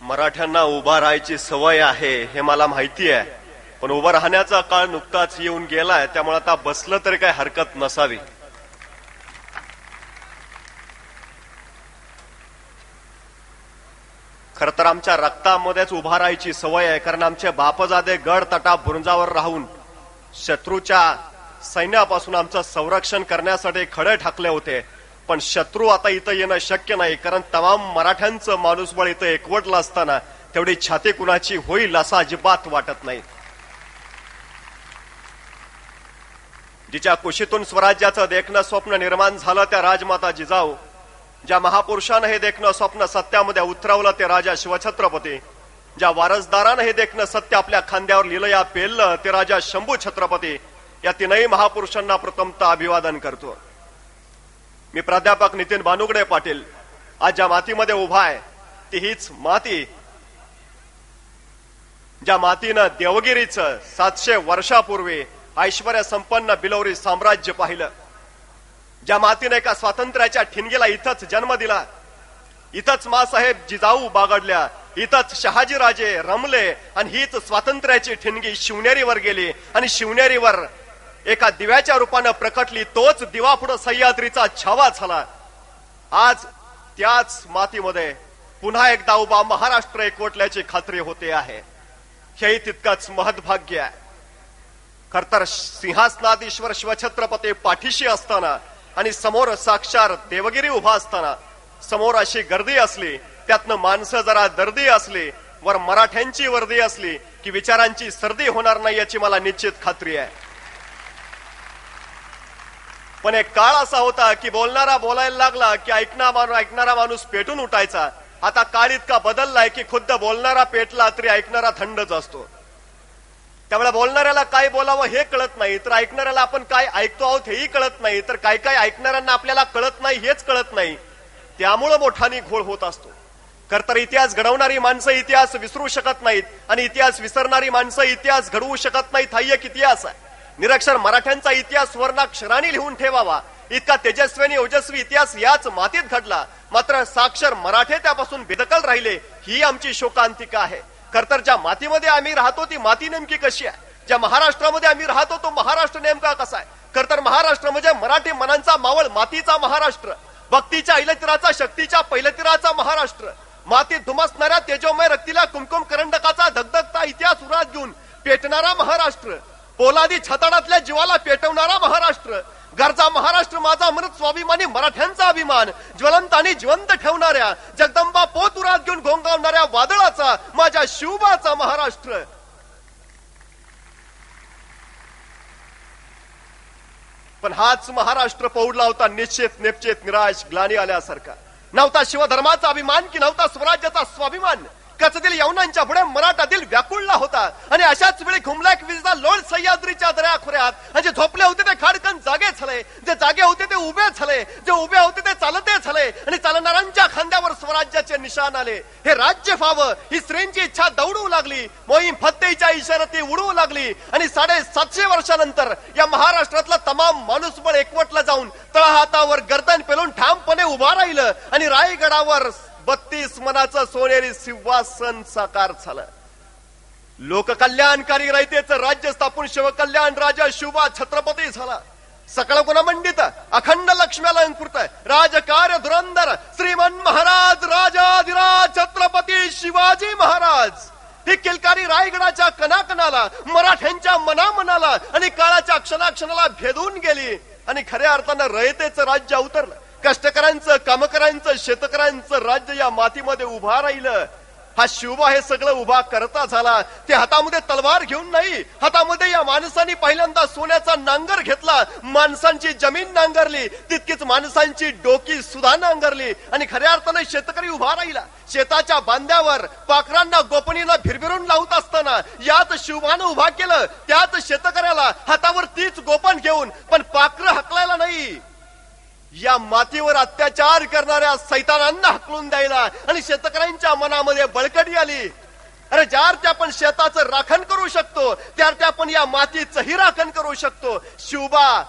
मराठ्यांना उभा राहायची सवय आहे हे मला माहिती आहे, पण उभा राहण्याचा काळ नुकताच येऊन गेलाय, त्यामुळे आता बसलं तरी काही हरकत नसावी. खर तर आमच्या रक्तामध्येच उभा राहायची सवय आहे, कारण आमचे बापजादे गड तटा बुरुजावर राहून शत्रूच्या सैन्यापासून आमचं संरक्षण करण्यासाठी खडे ठाकले होते. पण शत्रू आता इथं येणं शक्य नाही, कारण तमाम मराठ्यांचं माणूसबळ इथं एकवटलं असताना तेवढी छाती कुणाची होईल असं अजिबात वाटत नाही. जिच्या कुशीतून स्वराज्याचं देखणं स्वप्न निर्माण झालं त्या राजमाता जिजाऊ, ज्या महापुरुषानं हे देखणं स्वप्न सत्यामध्ये उतरवलं ते राजा शिवछत्रपती, ज्या वारसदारानं हे देखणं सत्य आपल्या खांद्यावर लिलया पेललं ते राजा शंभू छत्रपती, या तीनही महापुरुषांना प्रथमतः अभिवादन करतो. मी प्राध्यापक नितीन बानुगडे पाटील आज ज्या मातीमध्ये उभा आहे ती हीच माती, ज्या मातीनं देवगिरीचं 700 वर्षापूर्वी ऐश्वर्य संपन्न बिलोरी साम्राज्य पाहिलं, ज्या मातीने एका स्वातंत्र्याच्या ठिणगीला इथंच जन्म दिला, इथंच मासाहेब जिजाऊ बागडल्या, इथंच शहाजीराजे रमले आणि हीच स्वातंत्र्याची ठिणगी शिवनेरीवर गेली आणि शिवनेरीवर एका दिव्याच्या रूपानं प्रकटली. तोच दिवा पुढे सह्याद्रीचा छावा झाला. आज त्याच मातीमध्ये पुन्हा एकदा उभा महाराष्ट्र एकवटल्याची खात्री होते आहे. हेही तितकंच महत्भाग्य आहे. खरतर सिंहासनाधीश्वर शिवछत्रपती पाठीशी असताना आणि समोर साक्षात देवगिरी उभा असताना समोर अशी गर्दी असली, त्यातनं माणसं जरा दर्दी असली, वर मराठ्यांची वर्दी असली की विचारांची सर्दी होणार नाही याची मला निश्चित खात्री आहे. पण एक काळ असा होता की बोलणारा बोलायला लागला की ऐकणारा माणूस पेटून उठायचा. आता काळ इतका बदललाय की खुद्द बोलणारा पेटला तरी ऐकणारा थंडच असतो. त्यामुळे बोलणाऱ्याला काय बोलावं हे कळत नाही, तर ऐकणाऱ्याला आपण काय ऐकतो आहोत हेही कळत नाही, तर काय काय ऐकणाऱ्यांना आपल्याला कळत नाही हेच कळत नाही. त्यामुळं मोठानी घोळ होत असतो. खरतर इतिहास घडवणारी माणसं इतिहास विसरू शकत नाहीत आणि इतिहास विसरणारी माणसं इतिहास घडवू शकत नाहीत. हा एक इतिहास आहे. निरक्षर मराठ्यांचा इतिहास सुवर्णाक्षरांनी लिहून ठेवावा इतका तेजस्वी आणि ओजस्वी इतिहास याच मातीत घडला. मात्र साक्षर मराठे त्यापासून बेदखल राहिले, ही आमची शोकांतिका आहे. खरतर ज्या मातीमध्ये आम्ही राहतो ती माती नेमकी कशी आहे, ज्या महाराष्ट्रामध्ये आम्ही राहतो तो महाराष्ट्र नेमका कसा आहे. खरतर महाराष्ट्र म्हणजे मराठी मनांचा मावळ मातीचा महाराष्ट्र, भक्तीच्या ऐलतिराचा शक्तीच्या पैलतिराचा महाराष्ट्र, मातीत धुमसणाऱ्या तेजोमय रक्तीला कुमकुम करंडकाचा धगधगता इतिहास उरात घेऊन पेटणारा महाराष्ट्र, पोलादी छताडातल्या जीवाला पेटवणारा महाराष्ट्र, गरजा महाराष्ट्र माझा अमृत स्वाभिमानी मराठ्यांचा अभिमान, ज्वलंत आणि जिवंत ठेवणाऱ्या जगदंबा पोत उरात घेऊन घोंगावणाऱ्या वादळाचा माझ्या शिवबाचा महाराष्ट्र. पण हाच महाराष्ट्र पौडला होता निश्चित निश्चित निराश ग्लानी आल्यासारखा. नव्हता शिवधर्माचा अभिमान की नव्हता स्वराज्याचा स्वाभिमान. कचदिल यवनांच्या पुढे मराठा दिल व्याकुळला होता आणि अशाच वेळी घुमला एक विजला लोळ सह्याद्रीच्या दऱ्याखोऱ्यात. आणि जे झोपले होते ते खाडकन जागे झाले, जे जागे होते ते उभे झाले, जे उभे होते ते चालते झाले आणि चालणाऱ्यांच्या खांद्यावर स्वराज्याचे निशाण आले. हे राज्य व्हावं ही स्त्रींची इच्छा दौडू लागली, मोहीम फत्तेच्या इशारती उडवू लागली आणि 750 वर्षानंतर या महाराष्ट्रातला तमाम माणूसबळ एकवटला जाऊन तळहातावर गर्दन पेलून ठामपणे उभा राहिलं आणि रायगडावर 32 मनाचं सोनेरी सिंहासन साकार झालं. लोककल्याणकारी रयतेचं राज्य स्थापून शिवकल्याण राजा शिवबा छत्रपती झाला. सकळ गुणमंडित अखंड लक्ष्म्यालंकृत राजकार्य धुरंधर श्रीमन महाराज राजाधिराज छत्रपती शिवाजी महाराज. ही किलकारी रायगडाच्या कणाकणाला, मराठ्यांच्या मनामनाला आणि काळाच्या क्षणाक्षणाला भेदून गेली आणि खऱ्या अर्थानं रयतेचं राज्य अवतरलं. कष्टकऱ्यांचं, कामकऱ्यांचं, शेतकऱ्यांचं राज्य या मातीमध्ये उभा राहिलं. हा शिवबा हे सगळं उभा करता झाला. ते हातामध्ये तलवार घेऊन नाही, हातामध्ये या माणसांनी पहिल्यांदा सोन्याचा नांगर घेतला. माणसांची जमीन नांगरली, तितकीच माणसांची डोकी सुद्धा नांगरली आणि खऱ्या अर्थाने शेतकरी उभा राहिला. शेताच्या बांध्यावर पाखरांना गोपनीला भिरभिरून लावत असताना याच शिवबानं उभा केलं. त्याच शेतकऱ्याला हातावर तीच गोपन घेऊन पण पाखरं हकलायला नाही, या मातीवर अत्याचार करणाऱ्या सैतानांना हकलून द्यायला आणि शेतकऱ्यांच्या मनामध्ये बळकटी आली. अरे ज्यार आपण शेताचं राखण करू शकतो त्यार आपण या मातीचंही राखण करू शकतो. शिवबा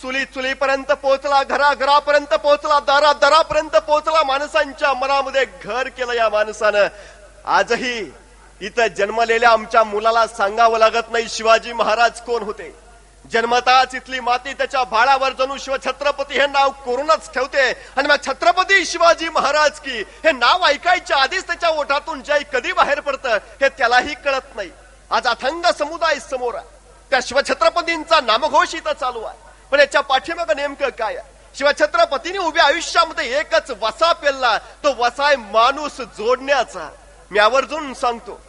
चुलीपर्यंत पोहोचला, घराघरापर्यंत पोहोचला, दारापर्यंत पोहोचला, माणसांच्या मनामध्ये घर केलं या माणसानं. आजही इथं जन्मलेल्या आमच्या मुलाला सांगावं लागत नाही शिवाजी महाराज कोण होते. जन्मताच इथली माती त्याच्या भाळावर जणू शिवछत्रपती हे नाव कोरूनच ठेवते. आणि मग छत्रपती शिवाजी महाराज की हे नाव ऐकायच्या आधीच त्याच्या ओठातून जय कधी बाहेर पडतं हे त्यालाही कळत नाही. आज अथंग समुदाय समोर आहे. त्या शिवछत्रपतींचा नामघोष इथं चालू आहे. पण याच्या पाठीमागं नेमकं काय आहे? शिवछत्रपतींनी उभ्या आयुष्यामध्ये एकच वसा पेलला. तो वसा आहे माणूस जोडण्याचा. मी आवर्जून सांगतो,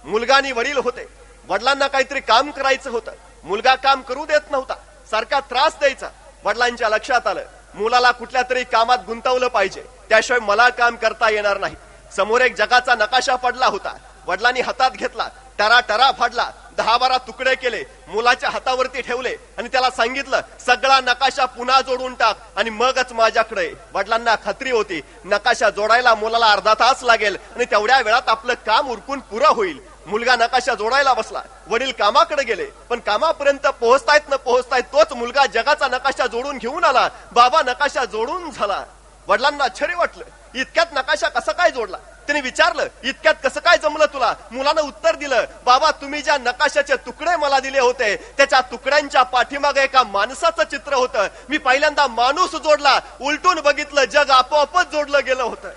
मुलगा आणि वडील होते. वडिलांना काहीतरी काम करायचं होतं. मुलगा काम करू देत नव्हता, सारखा त्रास द्यायचा. वडिलांच्या लक्षात आलं मुलाला कुठल्या तरी कामात गुंतवलं पाहिजे, त्याशिवाय मला काम करता येणार नाही. समोर एक जगाचा नकाशा पडला होता. वडिलांनी हातात घेतला, टरा फाडला, 10-12 तुकडे केले, मुलाच्या हातावरती ठेवले आणि त्याला सांगितलं सगळा नकाशा पुन्हा जोडून टाक आणि मगच माझ्याकडे. वडिलांना खात्री होती नकाशा जोडायला मुलाला अर्धा तास लागेल आणि तेवढ्या वेळात आपलं काम उरकून पुरं होईल. मुलगा नकाशा जोडायला बसला. वडील कामाकडे गेले, पण कामापर्यंत पोहोचतायत न पोहोचतायत तोच मुलगा जगाचा नकाशा जोडून घेऊन आला. बाबा नकाशा जोडून झाला. वडिलांना आश्चर्य वाटलं, इतक्यात नकाशा कसा काय जोडला? त्यांनी विचारलं इतक्यात कसं काय जमलं तुला? मुलानं उत्तर दिलं, बाबा तुम्ही ज्या नकाशाचे तुकडे मला दिले होते त्याच्या तुकड्यांच्या पाठीमागे एका माणसाचं चित्र होतं. मी पहिल्यांदा माणूस जोडला, उलटून बघितलं जग आपोआपच जोडलं गेलं होतं.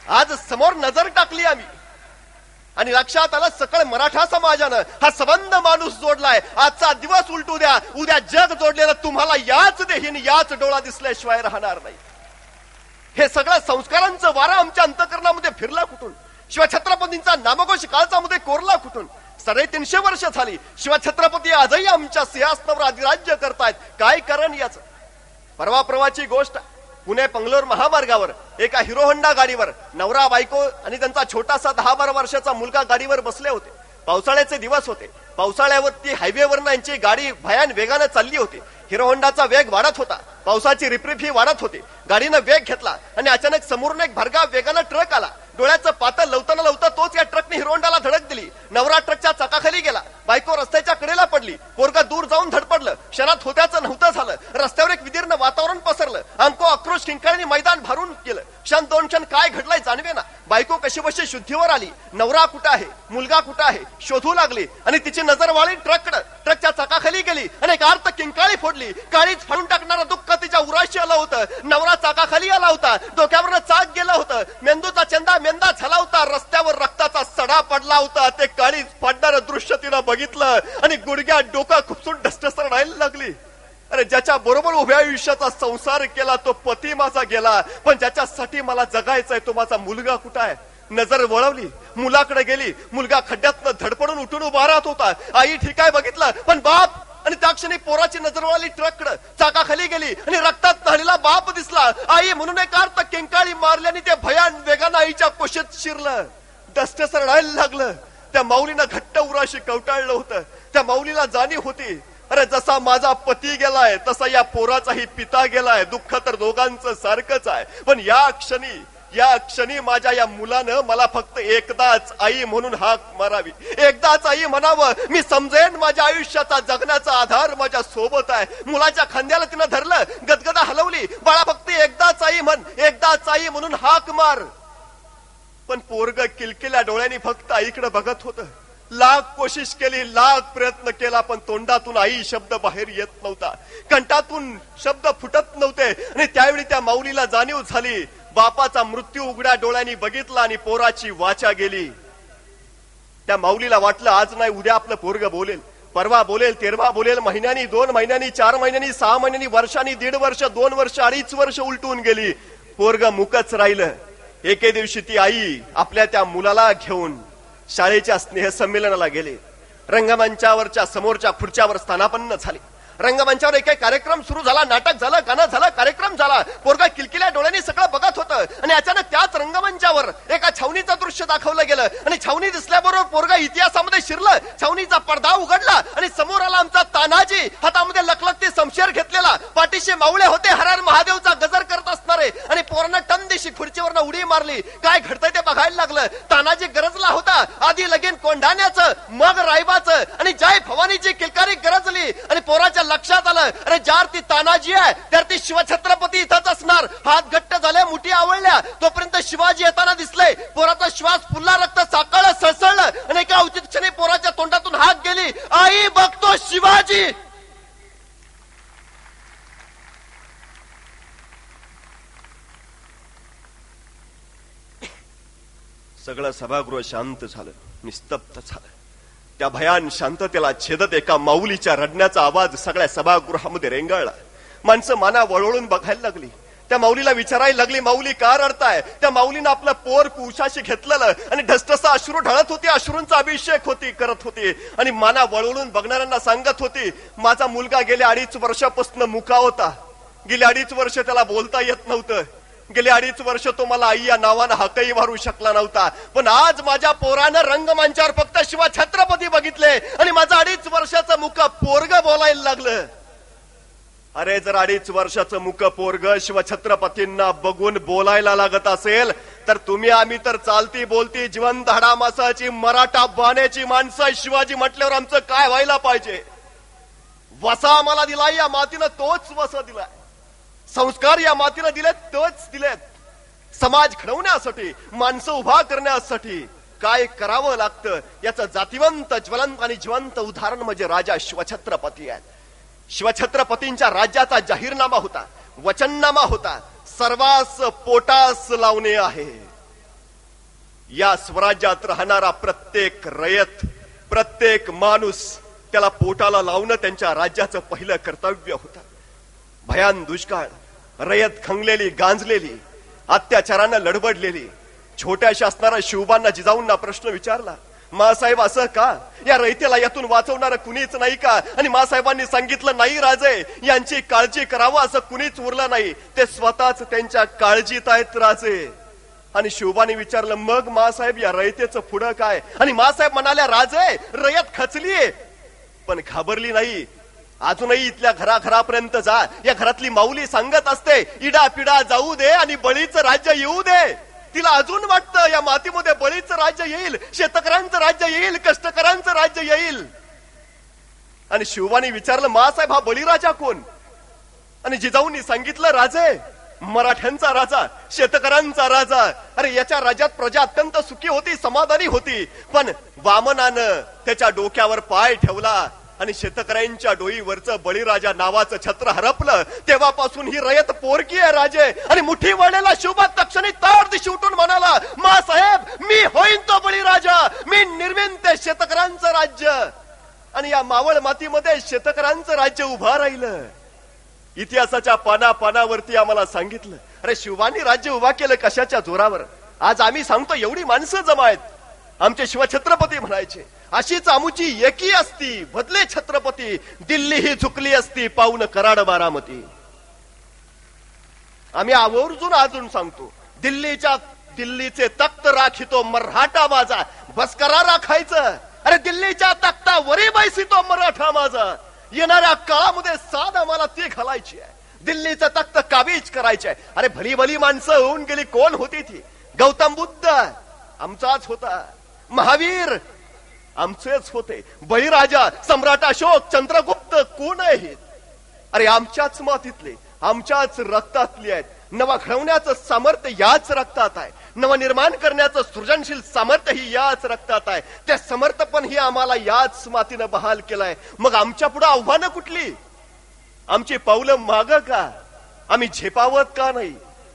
आज समोर नजर टाकली आम्ही आणि लक्षात आलं सकळ मराठा समाजानं हा संबंध माणूस जोडलाय. आजचा दिवस उलटू द्या, उद्या जग जोडलेलं तुम्हाला याच देहीन याच डोळा दिसल्याशिवाय राहणार नाही. हे सगळं संस्कारांचं वारा आमच्या अंतकरणामध्ये फिरला कुठून? शिवछत्रपतींचा नामघोष काळामध्ये कोरला कुठून? 350 वर्ष झाली शिवछत्रपती आजही आमच्या सिंहासनावर अधिराज्य करतायत. काय कारण याचं? परवाची गोष्ट, पुणे पंगलोर महामार्गावर एका हिरो होंडा गाडीवर नवरा बायको आणि त्यांचा छोटासा 10-12 वर्षाचा मुलगा गाडीवर बसले होते. पावसाळ्याचे दिवस होते. पावसाळ्यावरती हायवेवरनं यांची गाडी भयान वेगानं चालली होती. हिरो होंडाचा वेग वाढत होता, पावसाची रिपरिप ही वाढत होती. गाडीनं वेग घेतला आणि अचानक समोरून एक भरधाव वेगानं ट्रक आला. डोळ्याचं पातळ लवता तोच या ट्रकने हिरो होंडाला धडक दिली. नवरा ट्रकच्या चाकाखाली गेला, बायको रस्त्याच्या कडेला पडली. पोरगा दूर जाऊन धडपडलं. क्षणात होत्याचं नव्हतं झालं. रस्त्यावर एक विदीर्ण वातावरण पसरलं. अंको आक्रोश किंकाळीने मैदान भरून गेलं. क्षण 2 क्षण काय घडलंय जाणवे ना. बायको कशीबशी शुद्धीवर आली. नवरा कुठं आहे, मुलगा कुठं आहे शोधू लागली आणि तिची नजर वाळी ट्रककडे. ट्रकच्या चाकाखाली गेली आणि एक आर्त किंकाळी फोडली. काळीच फाडून टाकणारं दुःख तिच्या उराशी आलं होतं. नवरा चाकाखाली आला होता, डोक्यावरनं चाक गेलं होतं, मेंदूचा चंदा मेंदा झाला होता, रस्त्यावर रक्ताचा सडा पडला होता. ते काळीच फाडणारं दृश्य तिनं बघितलं आणि गुडघ्यात डोका खुपसून ढसढस रडायला लागली. अरे ज्याच्या बरोबर उभ्या आयुष्याचा संसार केला तो पती माझा गेला, पण ज्याच्यासाठी मला जगायचंय तो माझा मुलगा कुठं आहे? नजर वळवली, मुलाकडे गेली. मुलगा खड्ड्यातनं धडपडून उठून उभा राहत होता. आई ठीक आहे बघितलं, पण बाप? आणि त्या क्षणी पोराची नजर वळली ट्रककडे. चाकाखाली गेली आणि रक्तात न्हाणलेला बाप दिसला. आई म्हणून एक अर्थ किंकाळी मारल्याने ते भयान वेगानं आईच्या कुशीत शिरलं. डसडस रडायला लागलं. त्या माऊलीनं घट्ट उराशी कवटाळलं होतं. त्या माऊलीला जाणीव होती, अरे जसा माझा पती गेलाय तसा या पोराचाही पिता गेलाय. दुःख तर दोघांचं सारखंच आहे, पण या क्षणी माझ्या या मुलानं मला फक्त एकदाच आई म्हणून हाक मारावी, एकदाच आई म्हणावं. मी समजेन माझ्या आयुष्याचा जगण्याचा आधार माझ्या सोबत आहे. मुलाच्या खांद्याला तिनं धरलं, गदगदा हलवली. बाळा फक्त एकदाच आई म्हण, एकदाच आई म्हणून हाक मार. पण पोरग किलकिल्या डोळ्यांनी फक्त आईकडे बघत होतं. लाख कोशिश केली, लाख प्रयत्न केला, पण तोंडातून आई शब्द बाहेर येत नव्हता, कंठातून शब्द फुटत नव्हते. आणि त्यावेळी त्या माऊलीला जाणीव झाली, बापाचा मृत्यू उघड्या डोळ्यांनी बघितला आणि पोराची वाचा गेली. त्या माऊलीला वाटलं आज नाही उद्या आपलं पोरग बोलेल, परवा बोलेल, तेरवा बोलेल. महिन्यांनी, 2 महिन्यांनी, 4 महिन्यांनी, 6 महिन्यांनी, वर्षांनी, 1.5 वर्ष, 2 वर्ष, 2.5 वर्ष उलटून गेली. पोरग मुकच राहिलं. एके दिवशी ती आई आपल्या त्या मुलाला घेऊन शाळेच्या स्नेहसंमेलनाला गेले. रंगमंचावरच्या समोरच्या खुर्च्यावर स्थानापन्न झाले. रंगमंचावर एक कार्यक्रम सुरू झाला, नाटक झालं, गाणं झालं, कार्यक्रम झाला. पोरगा किलकिल्या डोळ्यांनी सगळं बघत होतं. आणि अचानक त्याच रंगमंचावर एका छावणीचं दृश्य दाखवलं गेलं आणि छावणी दिसल्याबरोबर पोरगा इतिहासामध्ये शिरलं. छावणीचा पडदा उघडला आणि समोर आला आमचा तानाजी, हातामध्ये लखलखती शमशेर घेतलेला. पाठीशी मावळे होते, हर हर महादेवचा गजर करत असणारे. आणि पोरानं टन दिवशी खुर्चीवरनं उडी मारली. काय घडतंय ते बघायला लागलं. तानाजी गरजला होता आधी लगीन कोंढाण्याचं, मग रायबाचं, आणि जय भवानीची किलकारी गरजली आणि पोराच्या लक्षात आलं अरे जार ती तानाजी आहे तर ती शिवछत्रपती इथंच असणार. हात घट्ट झाले, मुठी आवळल्या. तोपर्यंत शिवाजी येताना दिसले. पोराचा श्वास फुलला, रक्त साकळलं, सळसळलं आणि एका उचित क्षणी पोराच्या तोंडातून हाक गेली, आई बघतो शिवाजी. सगळं सभागृह शांत झालं, निस्तब्ध झालं. त्या भयान शांततेला छेदत एका माऊलीच्या रडण्याचा आवाज सगळ्या सभागृहामध्ये रेंगाळला. माणसं माना वळवळून बघायला लागली. त्या माऊलीला विचारायला लागली, माऊली का रडताय? त्या माऊलीनं आपलं पोर कुशाशी घेतलेलं आणि ढसढसा अश्रू ढळत होती, अश्रूंचा अभिषेक करत होती आणि माना वळवळून बघणाऱ्यांना सांगत होती, माझा मुलगा गेल्या 2.5 वर्षापासून मुका होता. गेल्या 2.5 वर्ष त्याला बोलता येत नव्हतं. गेले 2.5 वर्ष तो मला आई या नावानं हाकही मारू शकला नव्हता. पण आज माझ्या पोरानं रंगमंचावर फक्त शिवछत्रपती बघितले आणि माझं 2.5 वर्षाचं मुका पोरग बोलायला लागलं. अरे जर 2.5 वर्षाचं मुक पोरग शिवछत्रपतींना बघून बोलायला लागत असेल तर तुम्ही आम्ही तर चालती बोलती जिवंत हाडामासाची मराठा बाण्याची माणसं. शिवाजी म्हटल्यावर आमचं काय व्हायला पाहिजे? वसा आम्हाला दिलाय या मातीनं, तोच वसा दिलाय. संस्कार या मातीनं दिलेत, तोच दिलेत. समाज घडवण्यासाठी, माणसं उभा करण्यासाठी काय करावं लागतं याचं जातिवंत, ज्वलंत आणि जिवंत उदाहरण म्हणजे राजा शिवछत्रपती आहेत. शिवछत्रपतींच्या राज्याचा जाहीरनामा होता, वचननामा होता, सर्वांस पोटास लावणे आहे. या स्वराज्यात राहणारा प्रत्येक रयत, प्रत्येक माणूस त्याला पोटाला लावणं त्यांच्या राज्याचं पहिलं कर्तव्य होतं. भयान दुष्काळ, रयत खंगलेली, गांजलेली, अत्याचारानं लडबडलेली. छोट्याशा असणारा शिवबांना जिजाऊंना प्रश्न विचारला, मासाहेब असं का? या रयतेला यातून वाचवणारं कुणीच नाही का? आणि मासाहेबांनी सांगितलं, नाही राजे, यांची काळजी करावं असं कुणीच उरलं नाही, ते स्वतःच त्यांच्या काळजीत आहेत राजे. आणि शिवबाने विचारलं, मग मासाहेब या रयतेचं पुढं काय? आणि मासाहेब म्हणाल्या, राजे रयत खचलीये पण घाबरली नाही. अजूनही इथल्या घराघरापर्यंत जा. या घरातली माऊली सांगत असते, इडा पिडा जाऊ दे आणि बळीचं राज्य येऊ दे. तिला अजून वाटतं या मातीमध्ये बळीचं राज्य येईल, शेतकऱ्यांचं राज्य येईल, कष्टकऱ्यांचं राज्य येईल. आणि शिवबाने विचारलं, मासाहेब हा बळीराजा कोण? आणि जिजाऊंनी सांगितलं, राजे मराठ्यांचा राजा, शेतकऱ्यांचा राजा. अरे याच्या राज्यात प्रजा अत्यंत सुखी होती, समाधानी होती. पण वामनानं त्याच्या डोक्यावर पाय ठेवला आणि शेतकऱ्यांच्या डोईवरचं बळीराजा नावाचं छत्र हरपलं. तेव्हापासून ही रयत पोरकी आहे राजे. आणि मुठी वळलेला शिवबा तक्षणी तार दिशी उठून म्हणाला, मासाहेब मी होईन तो बळीराजा, मी निर्मिन ते शेतकऱ्यांचं राज्य. आणि या मावळ मातीमध्ये शेतकऱ्यांचं राज्य उभा राहिलं. इतिहासाच्या पानापानावरती आम्हाला सांगितलं, अरे शिवबांनी राज्य उभा केलं कशाच्या जोरावर? आज आम्ही सांगतो, एवढी माणसं जमा आहेत. आमचे शिवछत्रपती म्हणायचे, अशीच आमुची एकी असती बदले छत्रपती, दिल्ली ही झुकली असती पाऊन कराड बारामती. आम्ही आवर्जून अजून सांगतो, दिल्लीचे तख्त राखितो मराठा माझा, बस करा राखायचं. अरे दिल्लीच्या तख्तावरी बैसितो मराठा माझा. येणाऱ्या काळामध्ये साध आम्हाला ती घालायची आहे, दिल्लीचं तख्त काबीज करायचे आहे. अरे भली भली माणसं होऊन गेली. कोण होती ती? गौतम बुद्ध आमचाच होता, महावीर आमचेच होते, बळीराजा, सम्राट अशोक, चंद्रगुप्त कोण आहेत? अरे आमच्याच मातीतले, आमच्याच रक्तातली आहेत. नवा घडवण्याचं सामर्थ्य याच रक्तात आहे, नवनिर्माण करण्याचं सृजनशील सामर्थ्य ही याच रक्तात आहे. त्या समर्थपण ही आम्हाला याच मातीनं बहाल केलंय. मग आमच्या पुढे आव्हानं कुठली? आमची पावलं माग का? आम्ही झेपावत का नाही?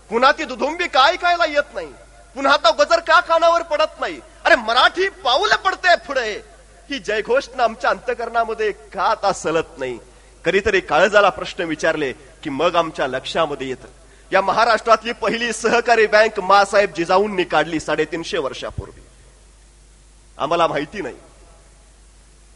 पुन्हा ती दुधुंबी काय कायला येत नाही? पुन्हा तो गजर का कानावर पडत नाही? अरे मराठी पाऊल पडते पुढे, ही जयघोषणा आमच्या अंतकरणामध्ये का आता सलत नाही? कधीतरी काळजाला प्रश्न विचारले की मग आमच्या लक्षामध्ये येतं, या महाराष्ट्रातली पहिली सहकारी बँक मासाहेब जिजाऊंनी काढली 350 वर्षापूर्वी. आम्हाला माहिती नाही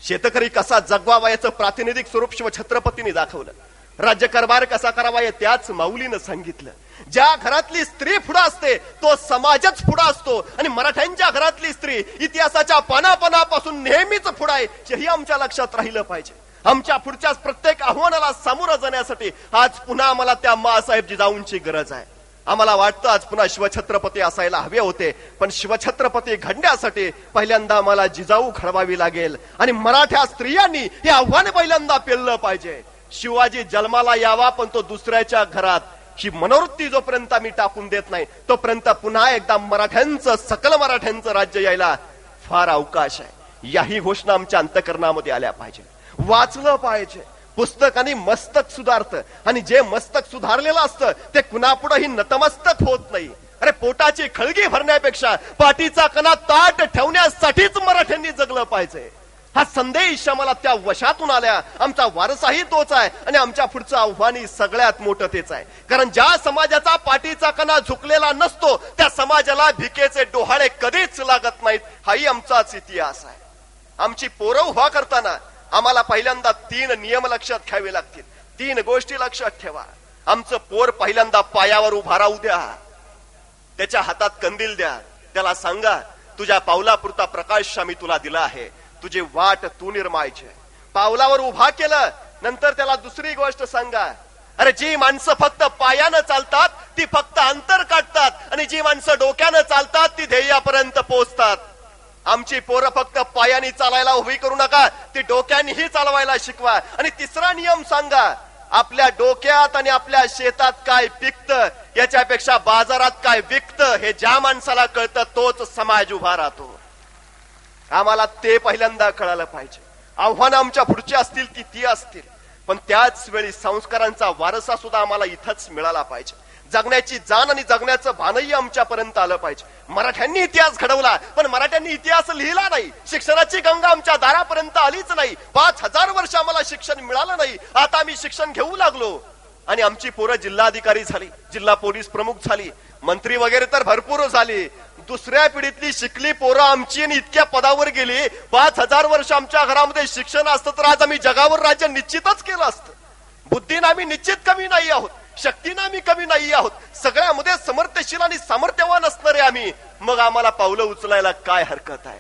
शेतकरी कसा जगवावा याचं प्रातिनिधिक स्वरूप शिवछत्रपतींनी दाखवलं. राज्यकारभार कसा करावा हे त्याच माऊलीनं सांगितलं. ज्या घरातली स्त्री पुढे असते तो समाजच पुढे असतो. आणि मराठ्यांच्या घरातली स्त्री इतिहासाच्या पानापानापासून नेहमीच पुढे आहे, हेही आमच्या लक्षात राहिलं पाहिजे. आमच्या पुढच्या प्रत्येक आव्हानाला सामोरं जाण्यासाठी आज पुन्हा आम्हाला त्या मासाहेब जिजाऊंची गरज आहे. आम्हाला वाटतं आज पुन्हा शिवछत्रपती असायला हवे होते, पण शिवछत्रपती घडण्यासाठी पहिल्यांदा आम्हाला जिजाऊ घडवावी लागेल आणि मराठा स्त्रियांनी हे आव्हान पहिल्यांदा पेललं पाहिजे. शिवाजी जन्माला यावा, पण तो दुसऱ्याच्या घरात, ही मनोवृत्ती जोपर्यंत आम्ही टाकून देत नाही तोपर्यंत पुन्हा एकदा मराठ्यांचं, सकल मराठ्यांचं राज्य यायला फार अवकाश आहे. याही घोषणा आमच्या अंतःकरणामध्ये आल्या पाहिजे. वाचलं पाहिजे. पुस्तकाने मस्तक सुधारतं आणि जे मस्तक सुधारलेलं असतं ते कुणापुढेही नतमस्तक होत नाही. अरे पोटाची खळगी भरण्यापेक्षा पाठीचा कणा ताट ठेवण्यासाठीच मराठ्यांनी जगलं पाहिजे. हा संदेश आम्हाला त्या वशातून आल्या. आमचा वारसाही तोच आहे आणि आमच्या पुढचं आव्हानही सगळ्यात मोठं तेच आहे. कारण ज्या समाजाचा पाठीचा कणा झुकलेला नसतो त्या समाजाला भिकेचे डोहाळे कधीच लागत नाहीत. हाही आमचाच इतिहास आहे. आमची पोरं उभा करताना आम्हाला पहिल्यांदा 3 नियम लक्षात घ्यावे लागतील. 3 गोष्टी लक्षात ठेवा. आमचं पोर पहिल्यांदा पायावर उभा राहू द्या. त्याच्या हातात कंदील द्या. त्याला सांगा तुझ्या पावलापुरता प्रकाश आम्ही तुला दिला आहे, तुझी वाट तू निर्मायची. पावलावर उभा केलं नंतर त्याला दुसरी गोष्ट सांगा. अरे जी माणसं फक्त पायानं चालतात ती फक्त अंतर काढतात आणि जी माणसं डोक्यानं चालतात ती ध्येयापर्यंत पोहोचतात. आमची पोरं फक्त पायानी चालायला उभी करू नका, ती डोक्यानीही चालवायला शिकवा. आणि तिसरा नियम सांगा, आपल्या डोक्यात आणि आपल्या शेतात काय पिकतं याच्यापेक्षा बाजारात काय विकतं हे ज्या माणसाला कळतं तोच समाज उभा राहतो. आम्हाला ते पहिल्यांदा कळालं पाहिजे. आव्हानं आमच्या पुढची असतील ती असतील, पण त्याच वेळी संस्कारांचा वारसा सुद्धा आम्हाला इथंच मिळाला पाहिजे. जगण्याची जाण आणि जगण्याचं भानही आमच्यापर्यंत आलं पाहिजे. मराठ्यांनी इतिहास घडवला, पण मराठ्यांनी इतिहास लिहिला नाही. शिक्षणाची गंगा आमच्या दारापर्यंत आलीच नाही. 5000 वर्ष आम्हाला शिक्षण मिळालं नाही. आता आम्ही शिक्षण घेऊ लागलो आणि आमची पोरं जिल्हाधिकारी झाली, जिल्हा पोलीस प्रमुख झाली, मंत्री वगैरे तर भरपूर झाली. दुसऱ्या पिढीतली शिकली पोरं आमची आणि इतक्या पदावर गेली. 5000 वर्ष आमच्या घरामध्ये शिक्षण असतं तर आज आम्ही जगावर राज्य निश्चितच केलं असतं. बुद्धीनं आम्ही निश्चित कमी नाही आहोत, शक्तीनं आम्ही कमी नाही आहोत. सगळ्यामध्ये समर्थशील आणि सामर्थ्यवान असणारे आम्ही. मग आम्हाला पावलं उचलायला काय हरकत आहे.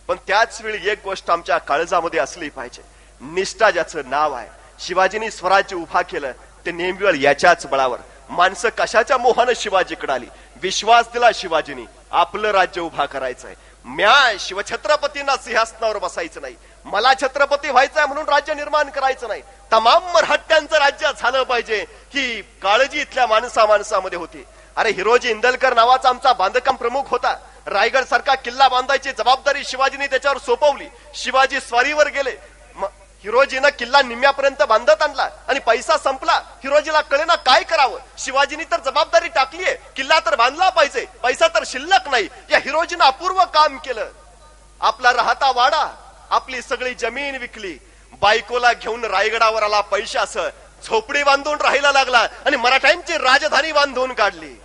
पण त्याच वेळी एक गोष्ट आमच्या काळजामध्ये असली पाहिजे. निष्ठा ज्याचं नाव आहे. शिवाजींनी स्वराज्य उभा केलं ते नेहमीवर याच्याच बळावर. माणसं कशाच्या मोहानं शिवाजीकडे आली. विश्वास दिला शिवाजींनी, आपलं राज्य उभा करायचंय. म्या शिवछत्रपतींना सिंहासनावर बसायचं नाही, मला छत्रपती व्हायचंय म्हणून राज्य निर्माण करायचं नाही. तमाम मराठ्यांचं राज्य झालं पाहिजे ही काळजी इथल्या माणसामध्ये होती. अरे हिरोजी इंदलकर नावाचा आमचा बांधकाम प्रमुख होता. रायगड सारखा किल्ला बांधायची जबाबदारी शिवाजींनी त्याच्यावर सोपवली. शिवाजी स्वारीवर गेले. हिरोजीनं किल्ला निम्म्यापर्यंत बांधत आणला आणि पैसा संपला. हिरोजीला कळेना काय करावं. शिवाजींनी तर जबाबदारी टाकलीये, किल्ला तर बांधला पाहिजे, पैसा तर शिल्लक नाही. या हिरोजीनं अपूर्व काम केलं. आपला राहता वाडा, आपली सगळी जमीन विकली, बायकोला घेऊन रायगडावर आला. पैशाचं झोपडी बांधून राहायला लागला आणि मराठ्यांची राजधानी बांधून काढली.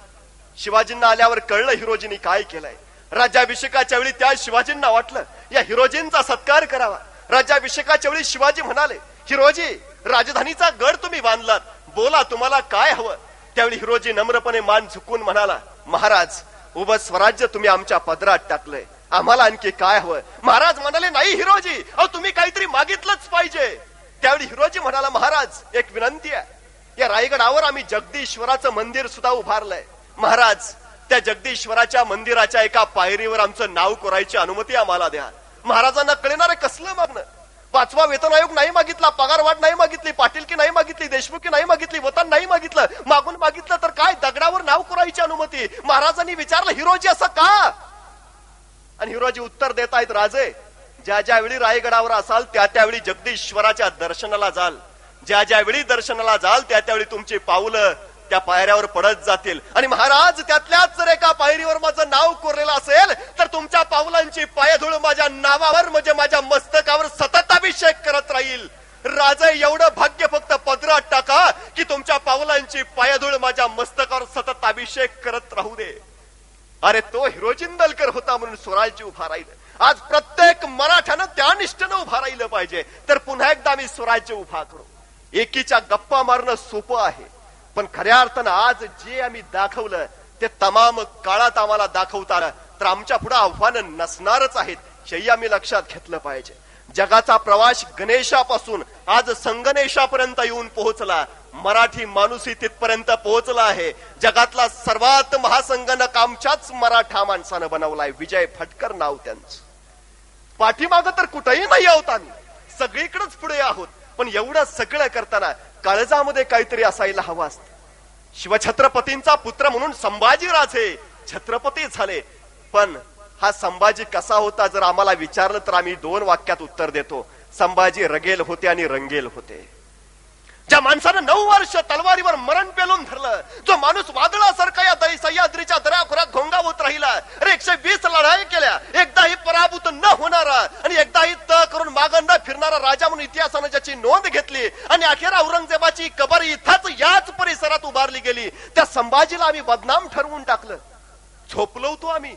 शिवाजींना आल्यावर कळलं हिरोजींनी काय केलंय. राज्याभिषेकाच्या वेळी त्या शिवाजींना वाटलं या हिरोजींचा सत्कार करावा. राज्याभिषेकाच्या वेळी शिवाजी म्हणाले, हिरोजी राजधानीचा गड तुम्ही बांधलात, बोला तुम्हाला काय हवं. त्यावेळी हिरोजी नम्रपणे मान झुकून म्हणाला, महाराज उभं स्वराज्य तुम्ही आमच्या पदरात टाकलंय, आम्हाला आणखी काय हवं. महाराज म्हणाले, नाही हिरोजी, अहो तुम्ही काहीतरी मागितलंच पाहिजे. त्यावेळी हिरोजी म्हणाला, महाराज एक विनंती आहे. या रायगडावर आम्ही जगदीश्वराचं मंदिर सुद्धा उभारलंय. महाराज त्या जगदीश्वराच्या मंदिराच्या एका पायरीवर आमचं नाव कोरायची अनुमती आम्हाला द्या. महाराजांना कळणार कसलं मागणं. 5वा वेतन आयोग नाही मागितला, पगारवाढ नाही मागितली, पाटीलकी नाही मागितली, देशमुखी नाही मागितली, वतन नाही मागितलं. मागून मागितलं तर काय, दगडावर नाव कोरायची अनुमती. महाराजांनी विचारलं, हिरोजी असं का. आणि हिरोजी उत्तर देत आहेत, राजे ज्या ज्यावेळी रायगडावर असाल त्या त्यावेळी जगदीश्वराच्या दर्शनाला जाल, ज्या ज्यावेळी दर्शनाला जाल त्या त्यावेळी तुमची पावलं त्या पायऱ्यावर पडत जातील. आणि महाराज त्यातल्याच जर एका पायरीवर माझं नाव कोरलेलं असेल तर तुमच्या पावलांची पायधूळ माझ्या नावावर म्हणजे माझ्या मस्तकावर सतत अभिषेक करत राहील. राजे एवढं भाग्य फक्त पदरात टाका की तुमच्या पावलांची पायधूळ माझ्या मस्तकावर सतत अभिषेक करत राहू दे. अरे तो हिरोजी इंदलकर होता म्हणून स्वराज्य उभा राहिलं. आज प्रत्येक मराठ्यानं त्या निष्ठेनं उभा राहिलं पाहिजे. तर पुन्हा एकदा मी स्वराज्य उभा करू. एकीच्या गप्पा मारणं सोपं आहे, पण खऱ्या अर्थानं आज जे आम्ही दाखवलं ते तमाम काळात आम्हाला दाखवता तर आमच्या पुढे आव्हानं नसणारच आहेत. हे आम्ही लक्षात घेतलं पाहिजे. जगाचा प्रवास गणेशापासून आज संगणेशापर्यंत येऊन पोहोचला. मराठी माणूसही तिथपर्यंत पोहोचला आहे. जगातला सर्वात महासंगणक आमच्याच मराठा माणसानं बनवलाय. विजय फटकर नाव त्यांचं. पाठीमागं तर कुठेही नाही आहोत आम्ही, सगळीकडेच पुढे आहोत. पण एवढं सगळं करताना काळजामध्ये काहीतरी असायला हवं असतं. शिवछत्रपतींचा पुत्र म्हणून संभाजीराजे छत्रपती झाले. पण हा संभाजी कसा होता जर आम्हाला विचारलं तर आम्ही 2 वाक्यात उत्तर देतो. संभाजी रगेल होते आणि रंगेल होते. ज्या माणसानं 9 वर्ष तलवारीवर मरण पेलून धरलं, जो माणूस वादळासारखा या सह्याद्रीच्या दऱ्याखोऱ्यात घोंगावत राहिला, 120 लढाई केल्या, एकदाही पराभूत न होणारा आणि एकदाही करून मागं न फिरणारा राजा म्हणून इतिहासानं ज्याची नोंद घेतली आणि अखेर औरंगजेबाची कबर इथंच याच परिसरात उभारली गेली, त्या संभाजीला आम्ही बदनाम ठरवून टाकलं. झोपलो होतो आम्ही.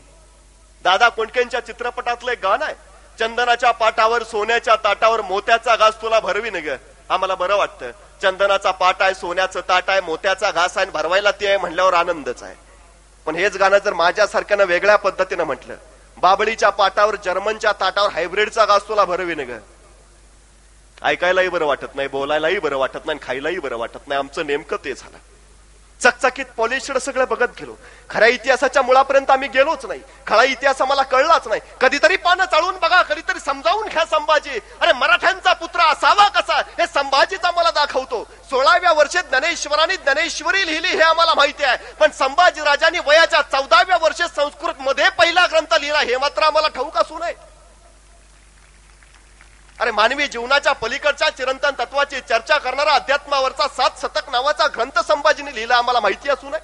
दादा कोंडकेंच्या चित्रपटातलं एक गाणं आहे, चंदनाच्या पाटावर सोन्याच्या ताटावर मोत्याचा घास तुला भरवी न ग. आम्हाला बरं वाटतं. चंदनाचा पाट आहे, सोन्याचं ताट आहे, मोत्याचा घास आहे, भरवायला ती आहे म्हणल्यावर आनंदच आहे. पण हेच गाणं जर माझ्यासारख्यानं वेगळ्या पद्धतीनं म्हटलं, बाबळीच्या पाटावर जर्मनच्या ताटावर हायब्रिडचा घास तुला भरवी न ग, ऐकायलाही बरं वाटत नाही, बोलायलाही बरं वाटत नाही, खायलाही बरं वाटत नाही. आमचं नेमकं ते झालं. चकचकीत पॉलिशड सगळं बघत गेलो. खऱ्या इतिहासाच्या मुळापर्यंत आम्ही गेलोच नाही. खरा इतिहास आम्हाला कळलाच नाही. कधीतरी पानं चाळून बघा, कधीतरी समजावून घ्या संभाजी. अरे मराठ्यांचा पुत्र असावा कसा हे संभाजीच आम्हाला दाखवतो. 16व्या वर्षी ज्ञानेश्वरांनी ज्ञानेश्वरी लिहिली हे आम्हाला माहिती आहे. पण संभाजी राजांनी वयाच्या 14व्या वर्षी संस्कृत मध्ये पहिला ग्रंथ लिहिला हे मात्र आम्हाला ठाऊक असू नये. अरे मानवी जीवनाच्या पलीकडच्या चिरंतन तत्वाची चर्चा करणारा अध्यात्मावरचा 7 शतक नावाचा ग्रंथ संभाजीने लिहिला आम्हाला माहिती असू नये.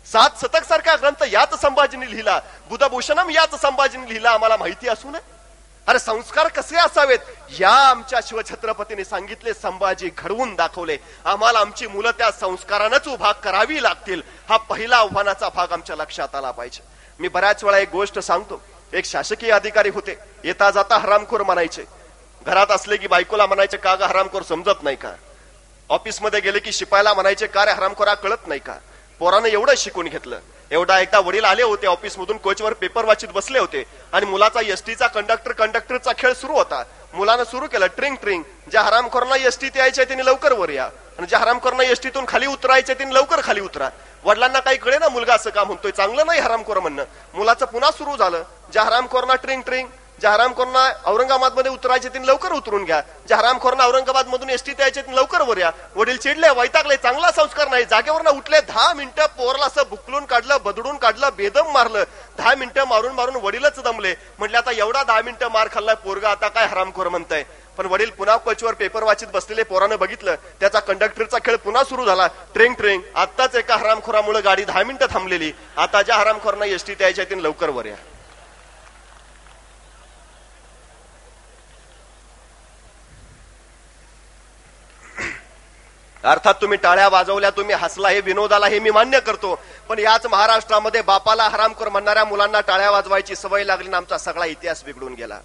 7 शतक सारखा ग्रंथ याच संभाजीने लिहिला. बुधभूषणम याच संभाजीने लिहिला आम्हाला माहिती असू नये. अरे संस्कार कसे असावेत या आमच्या शिवछत्रपतीने सांगितले, संभाजी घडवून दाखवले. आम्हाला आमची मुलं त्या संस्कारानंच उभा करावी लागतील. हा पहिला आव्हानाचा भाग आमच्या लक्षात आला पाहिजे. मी बऱ्याच वेळा एक गोष्ट सांगतो. एक शासकीय अधिकारी होते, येता जाता हरामखोर म्हणायचे. घरात असले की बायकोला म्हणायचे का ग हरामखोर समजत नाही का. ऑफिसमध्ये गेले की शिपायला म्हणायचे का रे हरामखोरा कळत नाही का. पोरानं एवढं शिकून घेतलं. एकदा वडील आले होते ऑफिसमधून, कोचवर पेपर वाचित बसले होते आणि मुलाचा एसटीचा कंडक्टरचा खेळ सुरू होता. मुलानं सुरू केलं ट्रिंग ट्रिंग. ज्या हरामखोरांना एसटीत यायचे त्यांनी लवकर वर या आणि ज्या हरामखोरांना एसटीतून खाली उतरायचे त्यांनी लवकर खाली उतरा. वडिलांना काही कळे ना मुलगा असं का म्हणतोय, चांगलं नाही हरामखोर म्हणणं. मुलाचं पुन्हा सुरू झालं. ज्या हरामखोरांना ट्रिंग ट्रिंग, ज्या हरामखोरांना औरंगाबाद मध्ये उतरायचे त्यांनी लवकर उतरून घ्या, ज्या हरामखोरांना औरंगाबाद मधून एसटीत यायचे त्यांनी लवकर वर या. वडील चिडले, वैतागले, चांगला संस्कार नाही. जागेवर उठले, 10 मिनिटं पोरला असं बुकलून काढलं, बदडून काढलं, बेदम मारलं. 10 मिनिटं मारून मारून वडीलच दमले. म्हटले आता एवढा 10 मिनिटं मार खाल्लाय पोरगा, आता काय हरामखोर म्हणताय. पण वडील पुन्हा कोचवर पेपर वाचित बसलेले पोरानं बघितलं, त्याचा कंडक्टरचा खेळ पुन्हा सुरू झाला. ट्रेंग ट्रेंग. आताच एका हरामखोरामुळे गाडी 10 मिनिटं थांबलेली. आता ज्या हरामखोरांना एसटीत यायचे त्यांनी लवकर वर या. अर्थात तुम्ही टाळ्या वाजवल्या, तुम्ही हसला, हे विनोदाला, हे मी मान्य करतो. पण याच महाराष्ट्रामध्ये बापाला हरामखोर म्हणणाऱ्या मुलांना टाळ्या वाजवायची सवय लागली आणि आमचा सगळा इतिहास बिघडून गेला.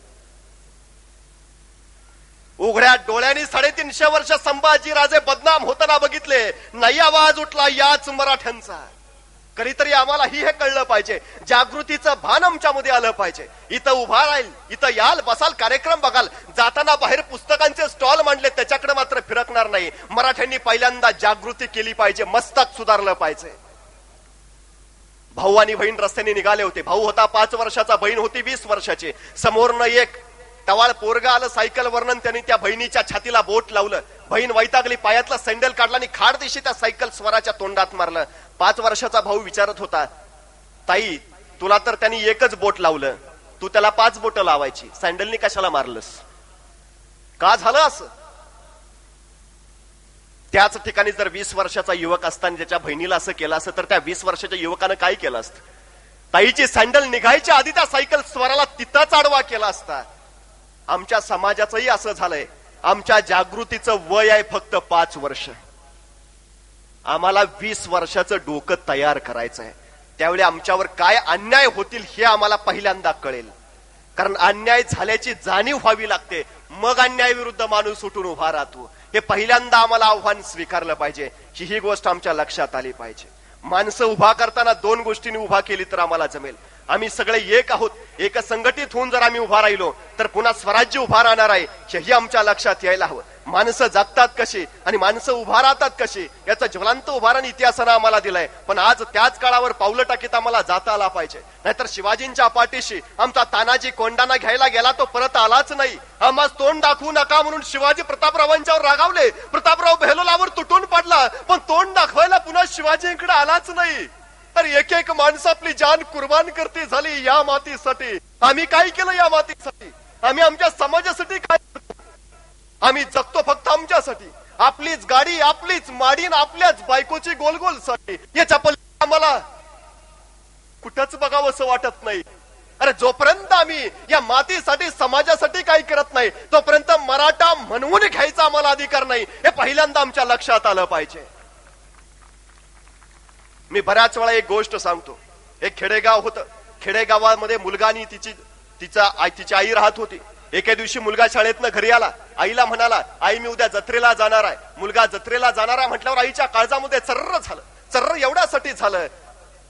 उघड्या डोळ्यांनी 350 वर्ष संभाजी राजे बदनाम होताना बघितले. नाही आवाज उठला याच मराठ्यांचा. कधीतरी आम्हाला हे कळलं पाहिजे, जागृतीचं भान आमच्यामध्ये आलं पाहिजे. इथं उभा राहील, इथं याल, बसाल, कार्यक्रम बघाल, जाताना बाहेर पुस्तकांचे स्टॉल मांडले त्याच्याकडे मात्र फिरकणार नाही. मराठ्यांनी पहिल्यांदा जागृती केली पाहिजे, मस्तक सुधारलं पाहिजे. भाऊ आणि बहीण रस्त्याने निघाले होते. भाऊ होता 5 वर्षाचा, बहीण होती 20 वर्षाची. समोरनं एक टवाळ पोरगा आलं सायकल वर्णन, त्यांनी त्या बहिणीच्या छातीला बोट लावलं. बहीण वैतागली, पायातला सँडल काढला आणि खाड दिशी त्या सायकल स्वराच्या तोंडात मारलं. 5 वर्षाचा भाऊ विचारत होता, ताई तुला तर त्यांनी एकच बोट लावलं, तू त्याला 5 बोट लावायची, सँडलनी कशाला मारलंस, का झालं असं. त्याच ठिकाणी जर 20 वर्षाचा युवक असताना त्याच्या बहिणीला असं केलं असतं तर त्या 20 वर्षाच्या युवकानं काय केलं असतं. ताईची सँडल निघायच्या आधी त्या सायकल स्वराला तिथंच आडवा केला असता. आमच्या समाजाचंही असं झालंय. आमच्या जागृतीचं वय आहे फक्त 5 वर्ष. आम्हाला 20 वर्षाचं डोकं तयार करायचं आहे. त्यावेळी आमच्यावर काय अन्याय होतील हे आम्हाला पहिल्यांदा कळेल. कारण अन्याय झाल्याची जाणीव व्हावी लागते, मग अन्याय विरुद्ध माणूस उठून उभा राहतो. हे पहिल्यांदा आम्हाला आव्हान स्वीकारलं पाहिजे. ही गोष्ट आमच्या लक्षात आली पाहिजे. माणसं उभा करताना 2 गोष्टींनी उभा केली तर आम्हाला जमेल. आम्ही सगळे एक आहोत. एक संघटित होऊन जर आम्ही उभा राहिलो तर पुन्हा स्वराज्य उभा राहणार आहे, हेही आमच्या लक्षात यायला हवं. माणसं जगतात कशी आणि माणसं उभा राहतात कशी याचा ज्वलंत उदाहरण इतिहासानं आम्हाला दिलंय. पण आज त्याच काळावर पावलं टाकीत आम्हाला जाता आला पाहिजे. नाहीतर शिवाजींच्या पाठीशी आमचा तानाजी कोंडाणा घ्यायला गेला तो परत आलाच नाही. आम्हाला तोंड दाखवू नका म्हणून शिवाजी प्रतापरावांच्यावर रागावले. प्रतापराव बेलोलावर तुटून पडला, पण तोंड दाखवायला पुन्हा शिवाजींकडे आलाच नाही. तर एक एक माणसं आपली जान कुर्बान करते झाली या मातीसाठी. आम्ही काय केलं या मातीसाठी? आम्ही आमच्या समाजासाठी काय करतो? आम्ही जगतो फक्त आमच्यासाठी. आपलीच गाडी, आपलीच माडी, आपल्याच बायकोची गोलगोल साठी. याच्या पलीकडे आम्हाला कुठंच बघावं असं वाटत नाही. अरे जोपर्यंत आम्ही या मातीसाठी समाजासाठी काही करत नाही तोपर्यंत मराठा म्हणून घ्यायचा आम्हाला अधिकार नाही, हे पहिल्यांदा आमच्या लक्षात आलं पाहिजे. मी बऱ्याच वेळा एक गोष्ट सांगतो. एक खेडेगाव होतं. खेडेगावामध्ये मुलगा आणि तिची आई राहत होती. एके दिवशी मुलगा शाळेतनं घरी आला. आईला म्हणाला, आई मी उद्या जत्रेला जाणार आहे. मुलगा जत्रेला जाणार आहे म्हटल्यावर आईच्या काळजामध्ये चर्र झालं. चर्र एवढ्यासाठी झालं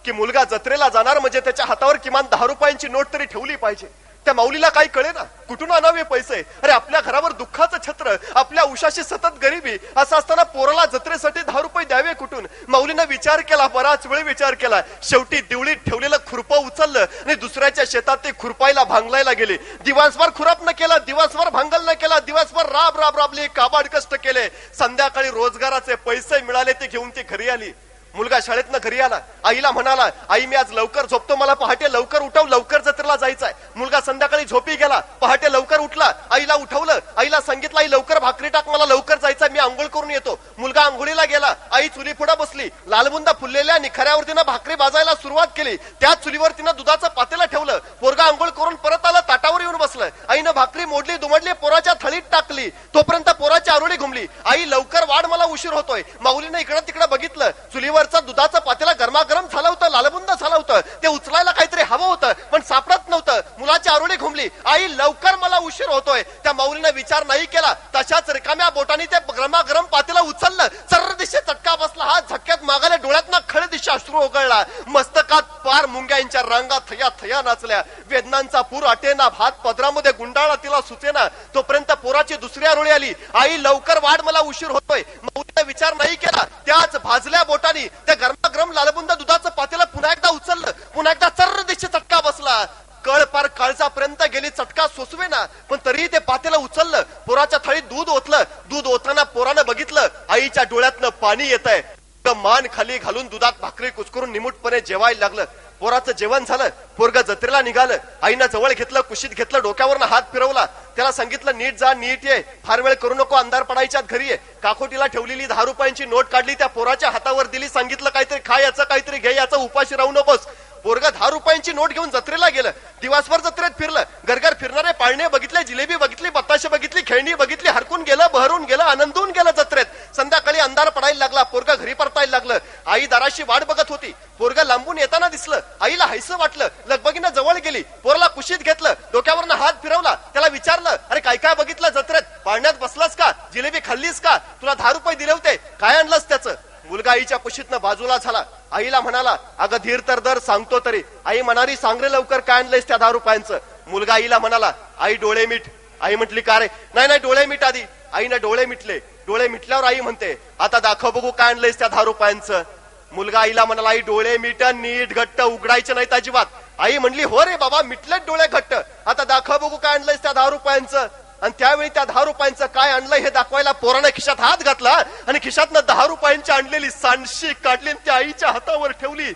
की मुलगा जत्रेला जाणार म्हणजे त्याच्या हातावर किमान 10 रुपयांची नोट तरी ठेवली पाहिजे. त्या माऊलीला काही कळे ना, कुठून आणावे पैसे? अरे आपल्या घरावर दुःखाचं छत्र, आपल्या उशाशी सतत गरिबी, असं असताना पोराला जत्रेसाठी 10 रुपये द्यावे कुठून? माऊलीनं विचार केला, बराच वेळ विचार केला. शेवटी दिवळीत ठेवलेलं खुरपं उचललं आणि दुसऱ्याच्या शेतात ते खुरपायला भांगलायला गेले. दिवसभर खुरप न केला, दिवसभर भांगल न केला, दिवसभर राबले, काबाड कष्ट केले. संध्याकाळी रोजगाराचे पैसे मिळाले, ते घेऊन ती घरी आली. मुलगा शाळेतनं घरी आला. आईला म्हणाला, आई मी आज लवकर झोपतो, मला पहाटे लवकर उठव, लवकर जत्रेला जायचंय. मुलगा संध्याकाळी झोपी गेला, पहाटे लवकर उठला. आईला उठवलं, आईला सांगितलं, आई लवकर भाकरी टाक, मला लवकर जायचंय, मी आंघोळ करून येतो. मुलगा आंघोळीला गेला. आई चुली पुढे बसली. लालबुंदा फुललेल्या निखाऱ्यावर तिनं भाकरी भाजायला सुरुवात केली. त्याच चुलीवर तिनं दुधाचं पातेलं ठेवलं. पोरगा आंघोळ करून परत आलं, ताटावर येऊन बसलं. आईनं भाकरी मोडली, दुमडली, पोराच्या थळीत टाकली. तोपर्यंत पोराची आरोळी घुमली. आई लवकर वाढ, मला उशीर होतोय. माऊलीनं इकडं तिकडं बघितलं. चुलीवरचं दुधाचं पातेलं गरमागरम झालं होतं, लालबुंद झालं होतं. ते उचलायला काहीतरी हवं होतं पण सापडत नव्हतं. मुलाची आरोळी घुमली. आई लवकर, मला उशीर होतोय. त्या माऊलीनं विचार नाही केला. तशाच रिकाम्या बोटाने ते गरमागरम पातेलं उचललं. सर्र दिशे चटका बसला. हात झटक्यात मागायला, डोळ्यातनं खळ दिशा अश्रू ओघळला. मस्तकात पार मुंग्यांच्या रांगा थया थया नाचल्या. वेदनांचा पूर आटेना, हात पदरामध्ये गुंडाळा, तिला सुचेना. तोपर्यंत पोराची दुसरी आरोळी आली. आई लवकर वाढ, मला उशीर होतोय. माऊलीनं विचार नाही केला. त्याच भाजल्या बोटाने त्या गरमागरम लालबुंद दुधाचं पातेलं पुन्हा एकदा उचललं. पुन्हा एकदा सर्र दिशे चटका बसला. कळ पार काळजापर्यंत गेली, चटका सोसवे ना, पण तरीही ते पातेलं उचललं. पोराच्या थाळीत दूध ओतलं. दूध ओतताना पोरानं बघितलं, आईच्या डोळ्यातनं पाणी येतंय. मान खाली घालून दुधात भाकरी कुचकरून निमूटपणे जेवायला लागलं. पोराचं जेवण झालं. पोरग जत्रेला निघालं. आईनं जवळ घेतलं, कुशीत घेतलं, डोक्यावरनं हात फिरवला. त्याला सांगितलं, नीट जा, नीट ये, फार वेळ करू नको, अंधार पडायच्यात घरी ये. काकोटीला ठेवलेली 10 रुपयांची नोट काढली, त्या पोराच्या हातावर दिली. सांगितलं, काहीतरी खा, याचं काहीतरी घे, याचं उपाशी राहू नकोस. पोरगा 10 रुपयांची नोट घेऊन जत्रेला गेलं. दिवसभर जत्रेत फिरलं. घरघर फिरणारे पाळणे बघितले, जिलेबी बघितली, बताशे बघितली, खेळणी बघितली. हरकून गेलं, बहरून गेलं, आनंदून गेलं जत्रेत. संध्याकाळी अंधार पडायला लागला. पोरगा घरी परतायला लागलं. आई दाराशी वाट बघत होती. पोरगा लांबून येताना दिसलं. आईला हायसं वाटलं. लगबगीनं जवळ गेली. पोराला कुशीत घेतलं, डोक्यावरनं हात फिरवला. त्याला विचारलं, अरे काय काय बघितलं जत्रेत? पाळण्यात बसलास का? जिलेबी खाल्लीस का? तुला 10 रुपये दिले होते, काय आणलंस त्याचं? मुलगा आईच्या कुशीतनं बाजूला झाला. आईला म्हणाला, अगं धीर तर दर, सांगतो तरी. आई म्हणाली, सांग रे लवकर, काय आणलंयस त्या 10 रुपयांचं? मुलगा आईला म्हणाला, आई डोळे मीठ. आई म्हटली, का रे? नाही नाही, डोळे मीठ आधी. आईनं डोळे मिटले. डोळे मिटल्यावर आई म्हणते, आता दाखव बघू काय आणलंयस त्या 10 रुपयांचं. मुलगा आईला म्हणाला, आई डोळे मीठ, नीट घट्ट, उघडायचे नाहीत अजिबात. आई म्हणली, हो रे बाबा, मिटलेत डोळे घट्ट, आता दाखव बघू काय आणलंयस त्या 10 रुपयांचं. आणि त्यावेळी त्या 10 रुपयांचं काय आणलंय हे दाखवायला पोरानं खिशात हात घातला आणि खिशातनं 10 रुपयांची आणलेली सांडशी काढली आणि त्या आईच्या हातावर ठेवली.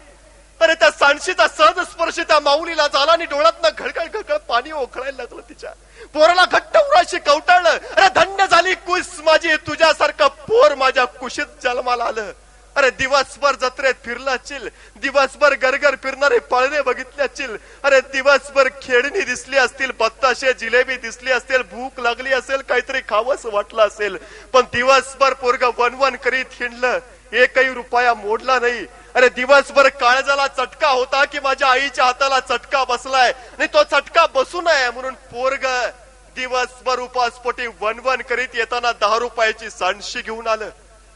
अरे त्या सांडशीचा सहज स्पर्श त्या माऊलीला झाला आणि डोळ्यातनं घडघड घडघड पाणी ओखळायला लागलं. तिच्या पोराला घट्ट उराशी कवटाळलं. अरे धन्य झाली कुस माझी, तुझ्यासारखं पोर माझ्या कुशीत जन्माला आलं. अरे दिवसभर जत्रेत फिरला असशील, दिवसभर गरगर फिरणारे पाळणे बघितले असशील, अरे दिवसभर खेळणी दिसली असतील, बत्ताशे जिलेबी दिसली असतील, भूक लागली असेल, काहीतरी खावंस वाटलं असेल, पण दिवसभर पोरग वनवन करीत हिंडलं, एकही रुपया मोडला नाही. अरे दिवसभर काळजाला चटका होता की माझ्या आईच्या हाताला चटका बसलाय आणि तो चटका बसू नये म्हणून पोरग दिवसभर उपासपोटी वनवन करीत येताना 10 रुपयाची सांडशी घेऊन आलं.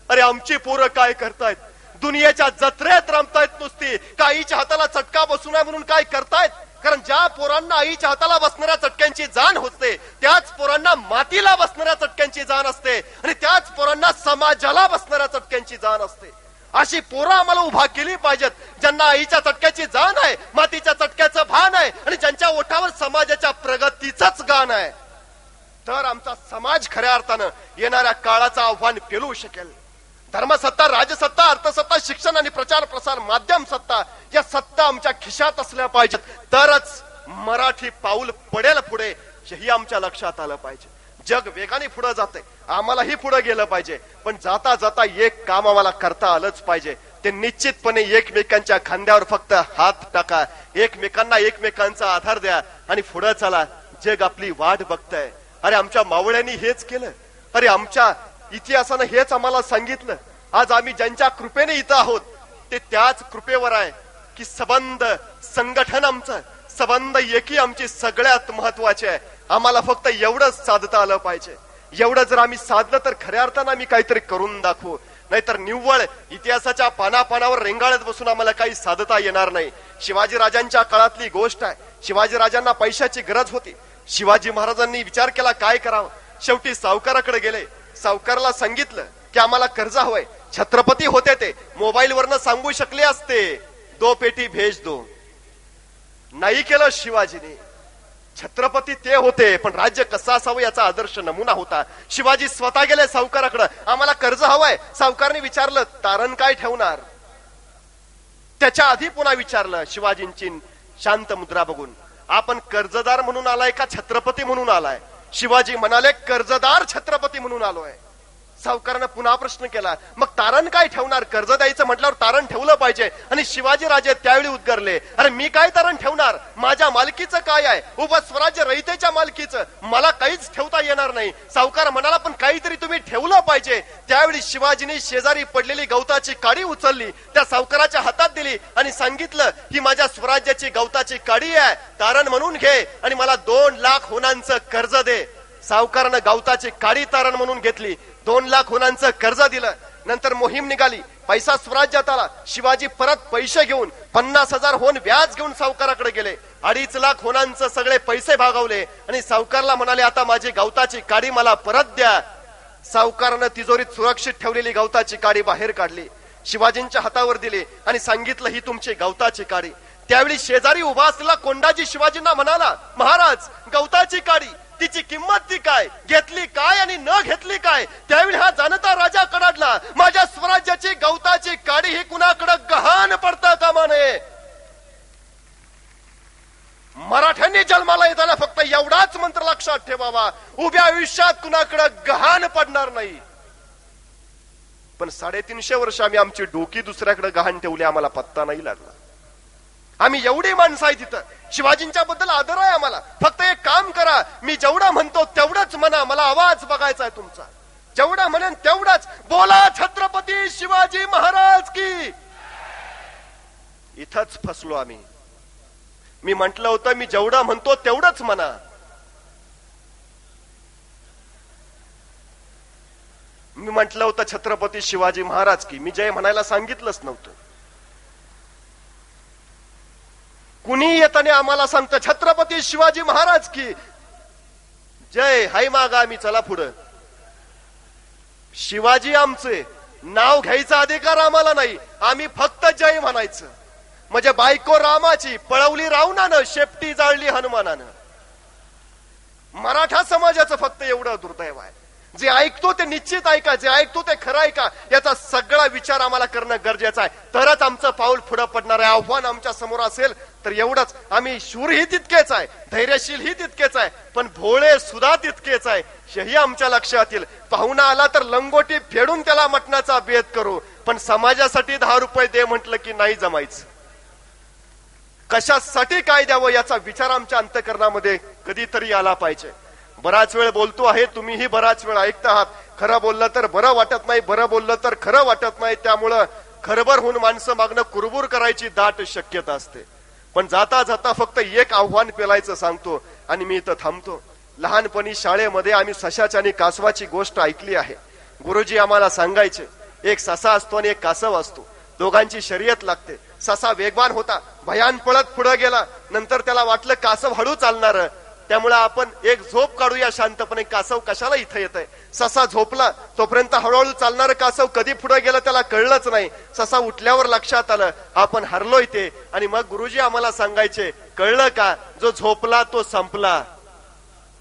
अरे आमची पोरं काय करतायत? दुनियेच्या जत्रेत रमतायत नुसती का आईच्या हाताला चटका बसू नये म्हणून काय करतायत? कारण ज्या पोरांना आईच्या हाताला बसणाऱ्या चटक्यांची जाण होते त्याच पोरांना मातीला बसणाऱ्या चटक्यांची जाण असते आणि त्याच पोरांना समाजाला बसणाऱ्या चटक्यांची जाण असते. अशी पोरं आम्हाला उभा केली पाहिजेत ज्यांना आईच्या चटक्याची जाण आहे, मातीच्या चटक्याचं भान आहे आणि ज्यांच्या ओठावर समाजाच्या प्रगतीचंच गाण आहे. तर आमचा समाज खऱ्या अर्थानं येणाऱ्या काळाचं आव्हान पेलू शकेल. धर्मसत्ता, राजसत्ता, अर्थसत्ता, शिक्षण आणि प्रचार प्रसार माध्यम सत्ता या सत्ता आमच्या खिशात असल्या पाहिजेत. तरच मराठी पाऊल पडेल पुढे, हेही आमच्या लक्षात आलं पाहिजे. जग वेगाने पुढे जाते, आम्हालाही पुढे गेलं पाहिजे. पण जाता जाता एक काम आम्हाला करता आलंच पाहिजे. ते निश्चितपणे एकमेकांच्या खांद्यावर फक्त हात टाका, एकमेकांना एकमेकांचा आधार द्या आणि पुढे चला. जग आपली वाट बघतंय. अरे आमच्या मावळ्यांनी हेच केलं. अरे आमच्या इतिहासानं हेच आम्हाला सांगितलं. आज आम्ही ज्यांच्या कृपेने इथं आहोत ते त्याच कृपेवर आहे की संबंध, संघटन आमचं, संबंध एकी आमची सगळ्यात महत्वाची आहे. आम्हाला फक्त एवढंच साधता आलं पाहिजे. एवढं जर आम्ही साधलं तर खऱ्या अर्थानं आम्ही काहीतरी करून दाखवू. नाहीतर निव्वळ इतिहासाच्या पानापानावर रेंगाळत बसून आम्हाला काही साधता येणार नाही. शिवाजी राजांच्या काळातली गोष्ट आहे. शिवाजी राजांना पैशाची गरज होती. शिवाजी महाराजांनी विचार केला काय करावं. शेवटी सावकाराकडे गेले. सावकारला सांगितलं की आम्हाला कर्ज हवंय. छत्रपती होते ते मोबाईल वरनं सांगू शकले असते 2 पेटी भेज दो. नाही केलं शिवाजीने. छत्रपती ते होते पण राज्य कसं असावं याचा आदर्श नमुना होता. शिवाजी स्वतः गेले सावकाराकडे, आम्हाला कर्ज हवंय. सावकारने विचारलं तारण काय ठेवणार. त्याच्या आधी पुन्हा विचारलं शिवाजींची शांत मुद्रा बघून, आपण कर्जदार म्हणून आलाय का छत्रपती म्हणून आलाय. शिवाजी म्हणाले कर्जदार छत्रपती म्हणून आलोय. सावकारानं पुन्हा प्रश्न केला मग तारण काय ठेवणार. कर्ज द्यायचं म्हटल्यावर तारण ठेवलं पाहिजे. आणि शिवाजी राजे त्यावेळी उद्गारले अरे मी काय तारण ठेवणार, माझ्या मालकीचं काय आहे, उभं स्वराज्य रयतेच्या मालकीचं, मला काहीच ठेवता येणार नाही. सावकार म्हणाला पण काहीतरी तुम्ही ठेवलं पाहिजे. त्यावेळी शिवाजीने शेजारी पडलेली गवताची काडी उचलली, त्या सावकाराच्या हातात दिली आणि सांगितलं ही माझ्या स्वराज्याची गवताची काडी आहे, तारण म्हणून घे आणि मला 2 लाख होनांचं कर्ज दे. सावकारानं गवताची काडी तारण म्हणून घेतली, 2 लाख होनांचं कर्ज दिलं. नंतर मोहीम निघाली, पैसा स्वराज्यात आला. शिवाजी परत पैसे घेऊन 50,000 होन व्याज घेऊन सावकाराकडे गेले. 2.5 लाख होनांचं सगळे पैसे भागवले आणि सावकारला म्हणाले आता माझी गवताची काडी मला परत द्या. सावकारानं तिजोरीत सुरक्षित ठेवलेली गवताची काडी बाहेर काढली, शिवाजींच्या हातावर दिली आणि सांगितलं ही तुमची गवताची काडी. त्यावेळी शेजारी उभा असलेला कोंडाजी शिवाजींना म्हणाला महाराज गवताची काडी तिची किंमत ती काय, घेतली काय आणि न घेतली काय. त्यावेळी हा जाणता राजा कडाडला माझ्या स्वराज्याची गवताची काडी ही कुणाकडे गहाण पडता कामा नये. मराठ्यांनी जन्माला येताना फक्त एवढाच मंत्र लक्षात ठेवावा, उभ्या आयुष्यात कुणाकडे गहाण पडणार नाही. पण 350 वर्ष आम्ही आमची डोकी दुसऱ्याकडे गहाण ठेवली, आम्हाला पत्ता नाही लागला. आम्ही एवढी माणसं आहे तिथं. शिवाजींच्या बद्दल आदर आहे आम्हाला. फक्त एक काम करा, मी जेवढं म्हणतो तेवढंच म्हणा, मला आवाज बघायचा आहे तुमचा. जेवढं म्हणेन तेवढंच बोला छत्रपती शिवाजी महाराज की. इथंच फसलो आम्ही. मी म्हंटल होतं मी जेवढं म्हणतो तेवढंच म्हणा. मी म्हंटल होतं छत्रपती शिवाजी महाराज की, मी जय म्हणायला सांगितलंच नव्हतं. कुणी येताना आम्हाला सांगतं छत्रपती शिवाजी महाराज की जय, हाय मागा आम्ही चला पुढं. शिवाजी आमचे नाव घ्यायचा अधिकार आम्हाला नाही, आम्ही फक्त जय म्हणायचं. म्हणजे बायको रामाची पळवली रावणानं, शेपटी जाळली हनुमानानं. मराठा समाजाचं फक्त एवढं दुर्दैव आहे. जे ऐकतो ते निश्चित ऐका, जे ऐकतो ते खरं ऐका, याचा सगळा विचार आम्हाला करणं गरजेचं आहे. तरच आमचं पाऊल पुढे पडणार आहे. आव्हान आमच्या समोर असेल तर एवढंच, आम्ही शूरही तितकेच आहे, धैर्यशीलही तितकेच आहे, पण भोळे सुद्धा तितकेच आहे, हेही आमच्या लक्षात येईल. पाहुणा आला तर लंगोटी फेडून त्याला मटणाचा बेत करू, पण समाजासाठी 10 रुपये दे म्हटलं की नाही जमायचं. कशासाठी काय द्यावं याचा विचार आमच्या अंतःकरणामध्ये कधीतरी आला पाहिजे. बराच वेळ बोलतो आहे, तुम्हीही बराच वेळ ऐकता आहात. खरं बोललं तर बरं वाटत नाही, बरं बोललं तर खरं वाटत नाही. त्यामुळं खरबर होऊन माणसं मागणं कुरबुर करायची दाट शक्यता असते. पण जाता जाता फक्त एक आव्हान पेलायचं सांगतो आणि मी इथं थांबतो. लहानपणी शाळेमध्ये आम्ही सशाची आणि कासवाची गोष्ट ऐकली आहे. गुरुजी आम्हाला सांगायचे एक ससा असतो आणि एक कासव असतो. दोघांची शर्यत लागते. ससा वेगवान होता, भयान पळत पुढे गेला. नंतर त्याला वाटलं कासव हळू चालणार, त्यामुळे आपण एक झोप काढूया शांतपणे, कासव कशाला इथं येतंय. ससा झोपला. तोपर्यंत हळूहळू चालणार कासव कधी पुढे गेलं त्याला कळलंच नाही. ससा उठल्यावर लक्षात आलं आपण हरलोय ते. आणि मग गुरुजी आम्हाला सांगायचे, कळलं का, जो झोपला तो संपला.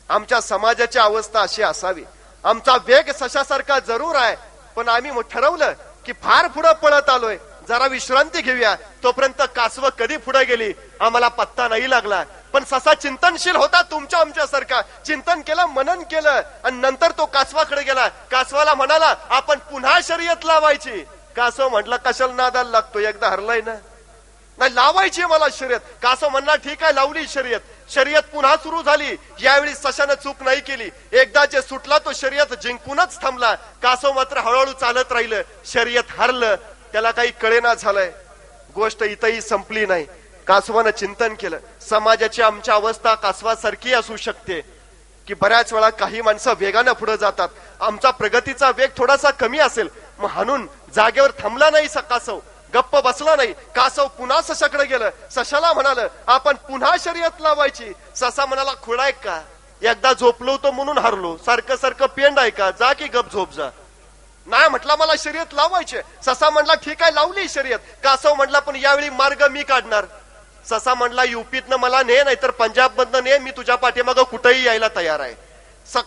आमच्या समाजाची अवस्था अशी असावी. आमचा वेग सशासारखा जरूर आहे, पण आम्ही ठरवलं की फार पुढे पळत आलोय, जरा विश्रांती घेऊया. तोपर्यंत कासव कधी पुढे गेली आम्हाला पत्ता नाही लागला. पण ससा चिंतनशील होता, तुमच्या आमच्यासारखा. चिंतन केलं, मनन केलं, आणि नंतर तो कासवाकडे गेला. कासवाला म्हणाला आपण पुन्हा शर्यत लावायची. कासव म्हटलं कशाला नादाला लागतो, एकदा हरलाय ना, नाही लावायची मला शर्यत. कासव म्हणला ठीक आहे, लावली शर्यत. शर्यत पुन्हा सुरू झाली. यावेळी सशानं चूक नाही केली. एकदा जे सुटला तो शर्यत जिंकूनच थांबला. कासव मात्र हळूहळू चालत राहिलं. शर्यत हरलं, त्याला काही कळेना झालंय. गोष्ट इथंही संपली नाही. कासवानं चिंतन केलं, समाजाची आमची अवस्था कासवासारखी असू शकते की बऱ्याच वेळा काही माणसं वेगानं पुढे जातात, आमचा प्रगतीचा वेग थोडासा कमी असेल. मग हाणून जागेवर थांबला नाही कासव, गप्प बसला नाही. कासव पुन्हा सशाकडे गेलं. सशाला म्हणाल आपण पुन्हा शर्यत लावायची. ससा म्हणाला खुळाय का, एकदा झोपलो होतो म्हणून हरलो, सारखं सारखं पेंड आहे का, जा की गप झोप जा. नाही म्हटला मला शर्यत लावायची. ससा म्हणला ठीक आहे, लावली शर्यत. कासव म्हटला पण यावेळी मार्ग मी काढणार. ससा म्हणला युपीतनं मला ने, नाहीतर पंजाब मधनं ने, मी तुझ्या पाठीमागं कुठेही यायला तयार आहे.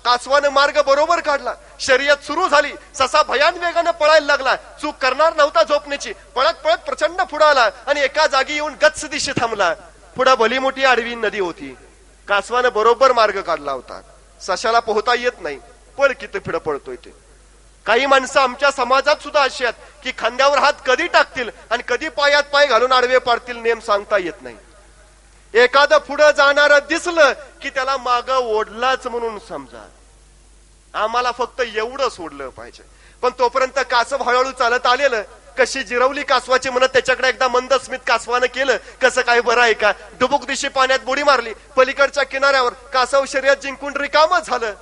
कासवानं मार्ग बरोबर काढला. शर्यत सुरू झाली. ससा भयान वेगानं पळायला लागला. चूक करणार नव्हता झोपण्याची. पळत पळत प्रचंड पुढे आला आणि एका जागी येऊन गच्च दिशे थांबला. पुढे भली मोठी आडवी नदी होती. कासवानं बरोबर मार्ग काढला होता. सशाला पोहता येत नाही, पळ किती पुढे पळतोय ते. काही माणसं आमच्या समाजात सुद्धा अशी आहेत की खांद्यावर हात कधी टाकतील आणि कधी पायात पाय घालून आडवे पाडतील, नेम सांगता येत नाही. एखादं पुढे जाणार दिसलं की त्याला माग ओढलाच म्हणून समजा. आम्हाला फक्त एवढं सोडलं पाहिजे. पण तोपर्यंत कासव हळूहळू चालत आलेलं. कशी जिरवली कासवाची म्हणत त्याच्याकडे एकदा मंद स्मित कासवानं केलं, कसं काय बरं आहे का. डुबुक दिशी पाण्यात बुडी मारली. पलीकडच्या किनाऱ्यावर कासव शर्यत जिंकून रिकाम झालं.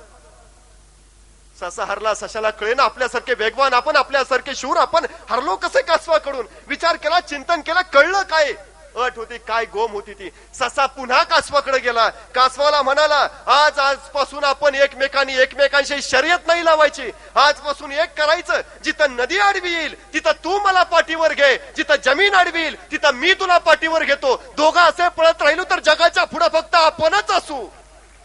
ससा हरला. सशाला कळेना आपल्यासारखे वेगवान आपण, आपल्यासारखे शूर आपण हरलो कसे कासवाकडून. विचार केला, चिंतन केलं, कळलं काय अट होती, काय गोम होती ती. ससा पुन्हा कासवाकडे गेला. कासवाला म्हणाला आजपासून आपण एकमेकांशी शर्यत नाही लावायची. आजपासून एक करायचं, जिथं नदी आडवी येईल तिथं तू मला पाठीवर घे, जिथं जमीन आडवी येईल तिथं मी तुला पाठीवर घेतो. दोघं असे पळत राहिलो तर जगाच्या पुढे फक्त आपणच असू.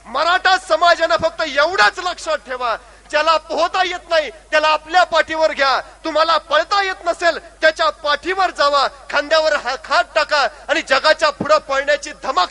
मराठा समाजानं फक्त एवढंच लक्षात ठेवा, ज्याला पोहता येत नाही त्याला आपल्या पाठीवर घ्या. तुम्हाला पळता येत नसेल त्याच्या पाठीवर जावा, खांद्यावर हात टाका आणि जगाच्या पुढे पळण्याची धमक